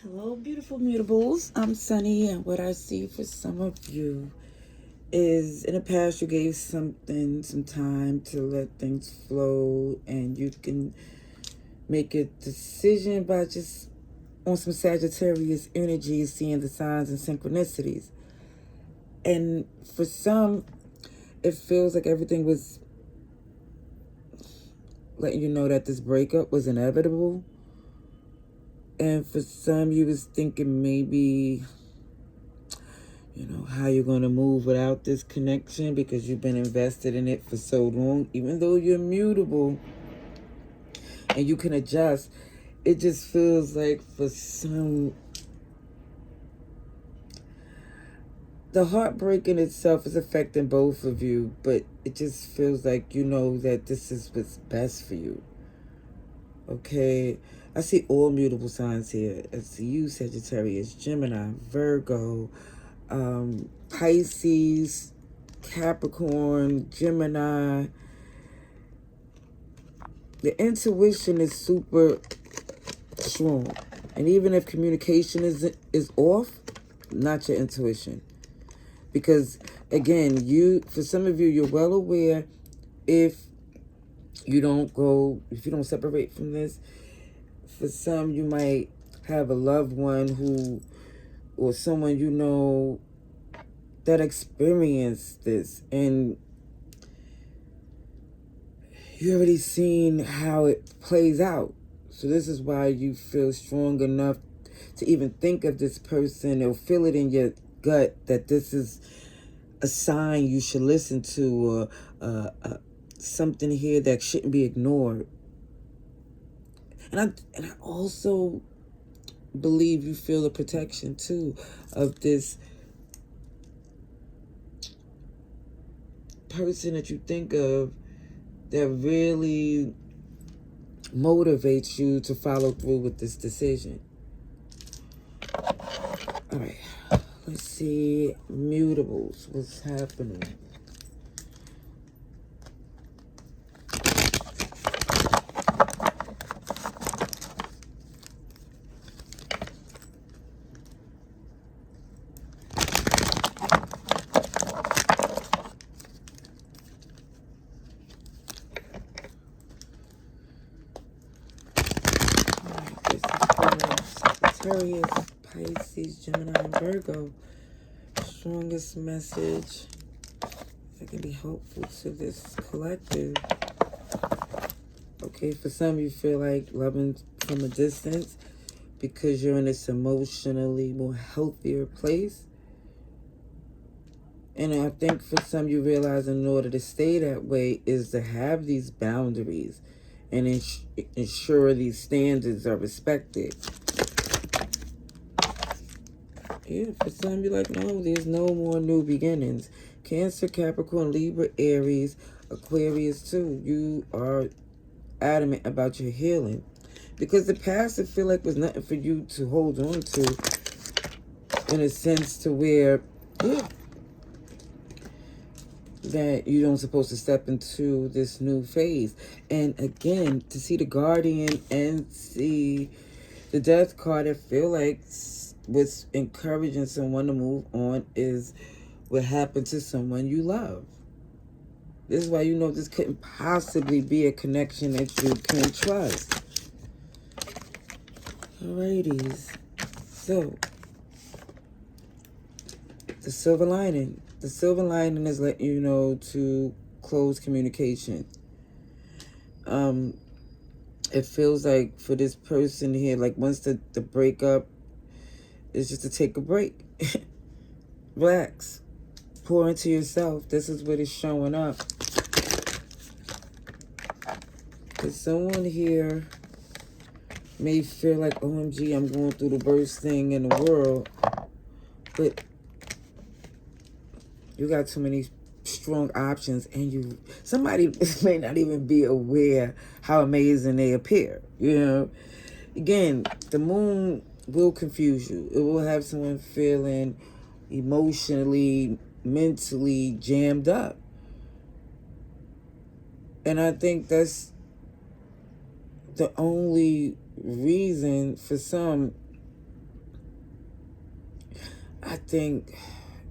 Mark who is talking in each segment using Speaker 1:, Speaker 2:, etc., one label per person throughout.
Speaker 1: Hello, beautiful mutables. I'm Sunny, and what I see for some of you is in the past you gave something some time to let things flow, and you can make a decision by just on some Sagittarius energy, seeing the signs and synchronicities. And for some, it feels like everything was letting you know that this breakup was inevitable. And for some, you was thinking maybe how you're going to move without this connection because you've been invested in it for so long. Even though you're mutable and you can adjust, it just feels like for some, the heartbreak in itself is affecting both of you, but it just feels like you know that this is what's best for you. Okay, I see all mutable signs here. I see you, Sagittarius, Gemini, Virgo, Pisces, Capricorn, Gemini. The intuition is super strong. And even if communication is off, not your intuition. Because again, for some of you, you're well aware if you don't separate from this. For some, you might have a loved one or someone you know that experienced this, and you already seen how it plays out. So this is why you feel strong enough to even think of this person or feel it in your gut that this is a sign you should listen to, or something here that shouldn't be ignored. And I also believe you feel the protection too of this person that you think of that really motivates you to follow through with this decision. All right, let's see, mutables, what's happening? Sagittarius, Pisces, Gemini, and Virgo. Strongest message that can be helpful to this collective. Okay, for some you feel like loving from a distance because you're in this emotionally more healthier place. And I think for some you realize in order to stay that way is to have these boundaries and ensure these standards are respected. Yeah, for some you're like, no, there's no more new beginnings. Cancer, Capricorn, Libra, Aries, Aquarius too. You are adamant about your healing. Because the past, I feel like, was nothing for you to hold on to, in a sense to where, yeah, that you don't supposed to step into this new phase. And again, to see the Guardian and see the Death card, I feel like what's encouraging someone to move on is what happened to someone you love. This is why you know this couldn't possibly be a connection that you can trust. Alrighties. So, the silver lining. The silver lining is letting you know to close communication. It feels like for this person here, like once the breakup is just to take a break. Relax. Pour into yourself. This is what is showing up. Because someone here may feel like, OMG, I'm going through the worst thing in the world. But you got too many strong options, and somebody may not even be aware how amazing they appear. Again, the moon will confuse you. It will have someone feeling emotionally, mentally jammed up. And I think that's the only reason for some I think,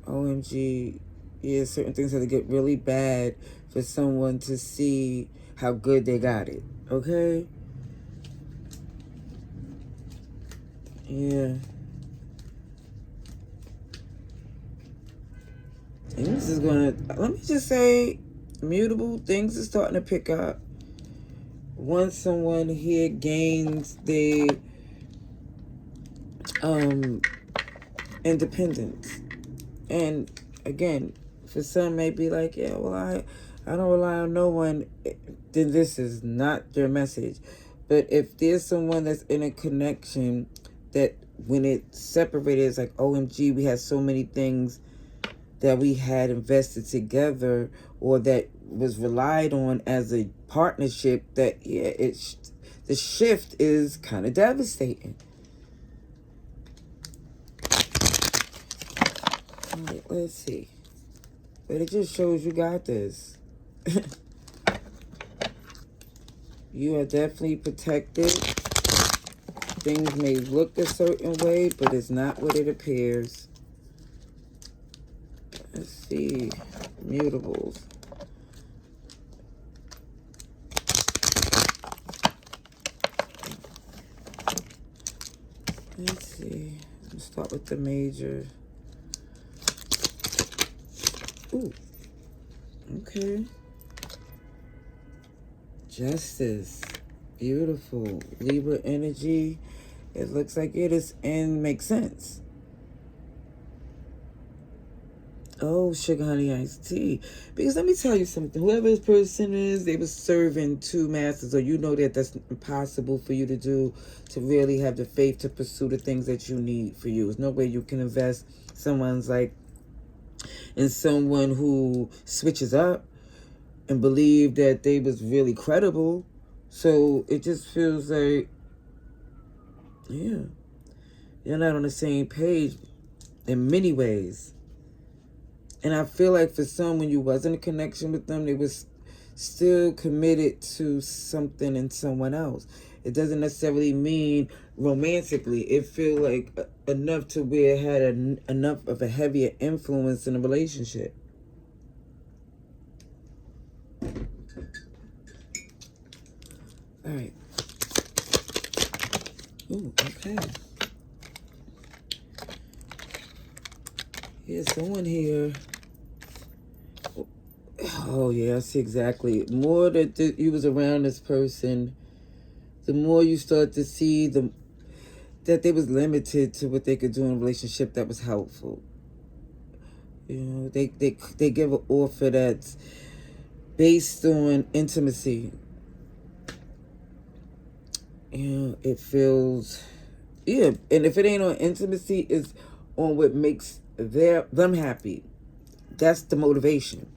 Speaker 1: OMG, yeah, certain things have to get really bad for someone to see how good they got it. Okay? Yeah. And this is gonna, let me just say, mutable things are starting to pick up. Once someone here gains the independence. And again, for some may be like, yeah, well, I don't rely on no one, then this is not your message. But if there's someone that's in a connection that when it separated, it's like, OMG, we had so many things that we had invested together or that was relied on as a partnership, that, yeah, the shift is kind of devastating. All right, let's see. But it just shows you got this. You are definitely protected. Things may look a certain way, but it's not what it appears. Let's see. Mutables. Let's see. Let's start with the major. Ooh. Okay. Justice. Beautiful. Libra energy. It looks like it is and makes sense. Oh, sugar, honey, iced tea. Because let me tell you something. Whoever this person is, they were serving two masters, or you know that that's impossible for you to do, to really have the faith to pursue the things that you need for you. There's no way you can invest someone's like in someone who switches up and believe that they was really credible. So it just feels like, yeah, you're not on the same page in many ways. And I feel like for some, when you wasn't a connection with them, they was still committed to something in someone else. It doesn't necessarily mean romantically. It feel like enough to where it had enough of a heavier influence in a relationship. All right. Ooh, okay. Here's someone here. Oh, yeah, I see exactly. More that you was around this person, the more you start to see that they was limited to what they could do in a relationship that was helpful. You know, they give an offer that's based on intimacy. You know, it feels, yeah, and if it ain't on intimacy, it's on what makes them happy. That's the motivation.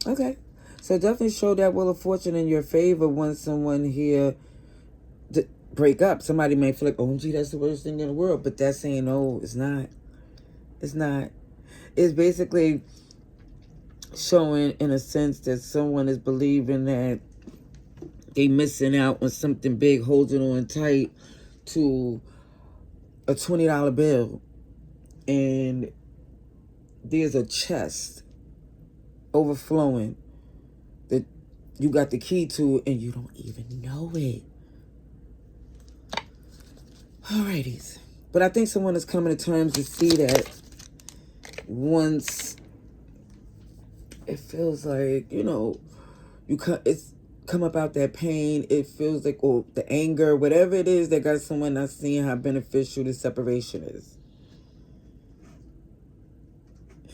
Speaker 1: Okay. So definitely show that Wheel of Fortune in your favor when someone here break up. Somebody may feel like, oh, gee, that's the worst thing in the world. But that's saying, no, it's not. It's not. It's basically showing, in a sense, that someone is believing that they missing out on something big, holding on tight to a $20 bill. And there's a chest overflowing that you got the key to and you don't even know it. Alrighties. But I think someone is coming to terms to see that once it feels like, you know, it's come about that pain, it feels like, or the anger, whatever it is, that got someone not seeing how beneficial the separation is.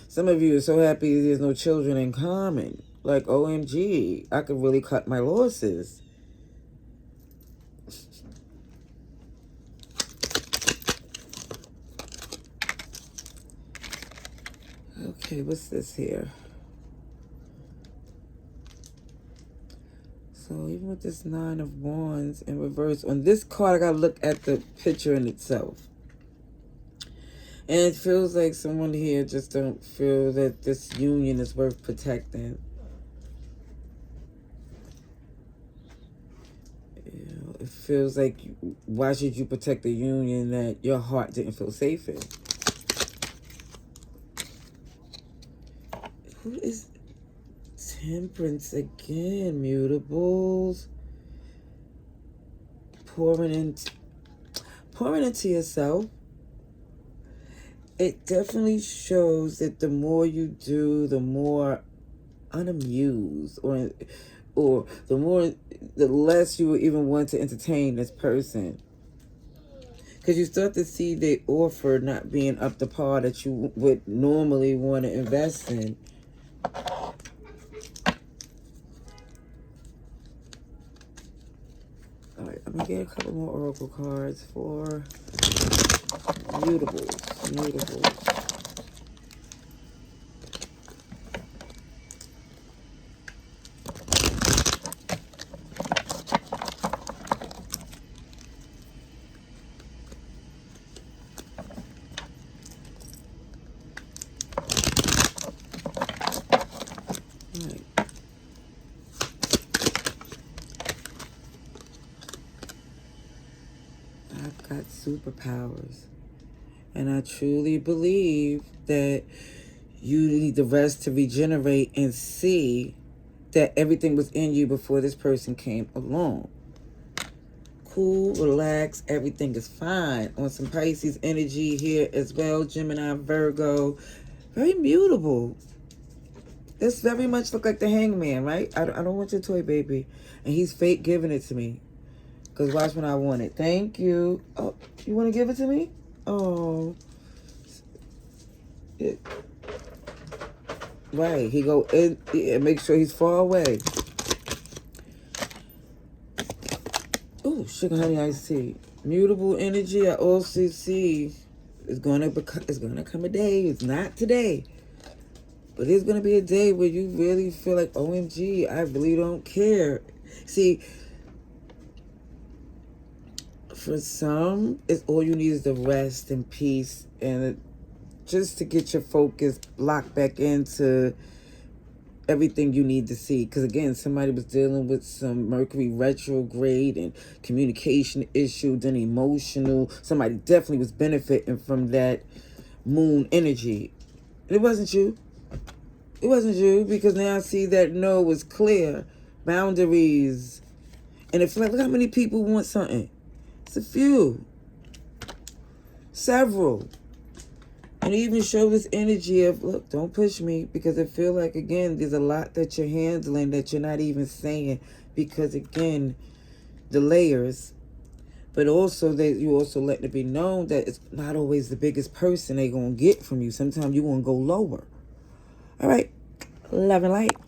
Speaker 1: Some of you are so happy there's no children in common. Like, OMG, I could really cut my losses. Okay, what's this here? So even with this 9 of Wands in reverse, on this card, I gotta look at the picture in itself. And it feels like someone here just don't feel that this union is worth protecting. it feels like, why should you protect the union that your heart didn't feel safe in? Who is Temperance again? Mutables. Pouring into yourself. It definitely shows that the more you do, the more unamused, or the less you will even want to entertain this person. Because you start to see the offer not being up to par that you would normally want to invest in. Alright, I'm going to get a couple more oracle cards for mutables. Alright. I've got superpowers. And I truly believe that you need the rest to regenerate and see that everything was in you before this person came along. Cool, relax, everything is fine. On some Pisces energy here as well, Gemini, Virgo. Very mutable. This very much look like the Hangman, right? I don't want your toy, baby. And he's fake giving it to me. Because watch when I want it. Thank you. Oh, you want to give it to me? Oh. Right. He go in and make sure he's far away. Oh, sugar honey iced tea. Mutable energy I also see is gonna come a day. It's not today. But there's gonna be a day where you really feel like, OMG, I really don't care. See, for some, it's all you need is the rest and peace, and just to get your focus locked back into everything you need to see. Because again, somebody was dealing with some Mercury retrograde and communication issues and emotional. Somebody definitely was benefiting from that moon energy. It wasn't you. It wasn't you, because now I see that no was clear. Boundaries. And it's like, look how many people want something. It's a few. Several. And even show this energy of, look, don't push me, because I feel like, again, there's a lot that you're handling that you're not even saying, because, again, the layers. But also, that you also letting it be known that it's not always the biggest person they're going to get from you. Sometimes you want to go lower. All right. Love and light.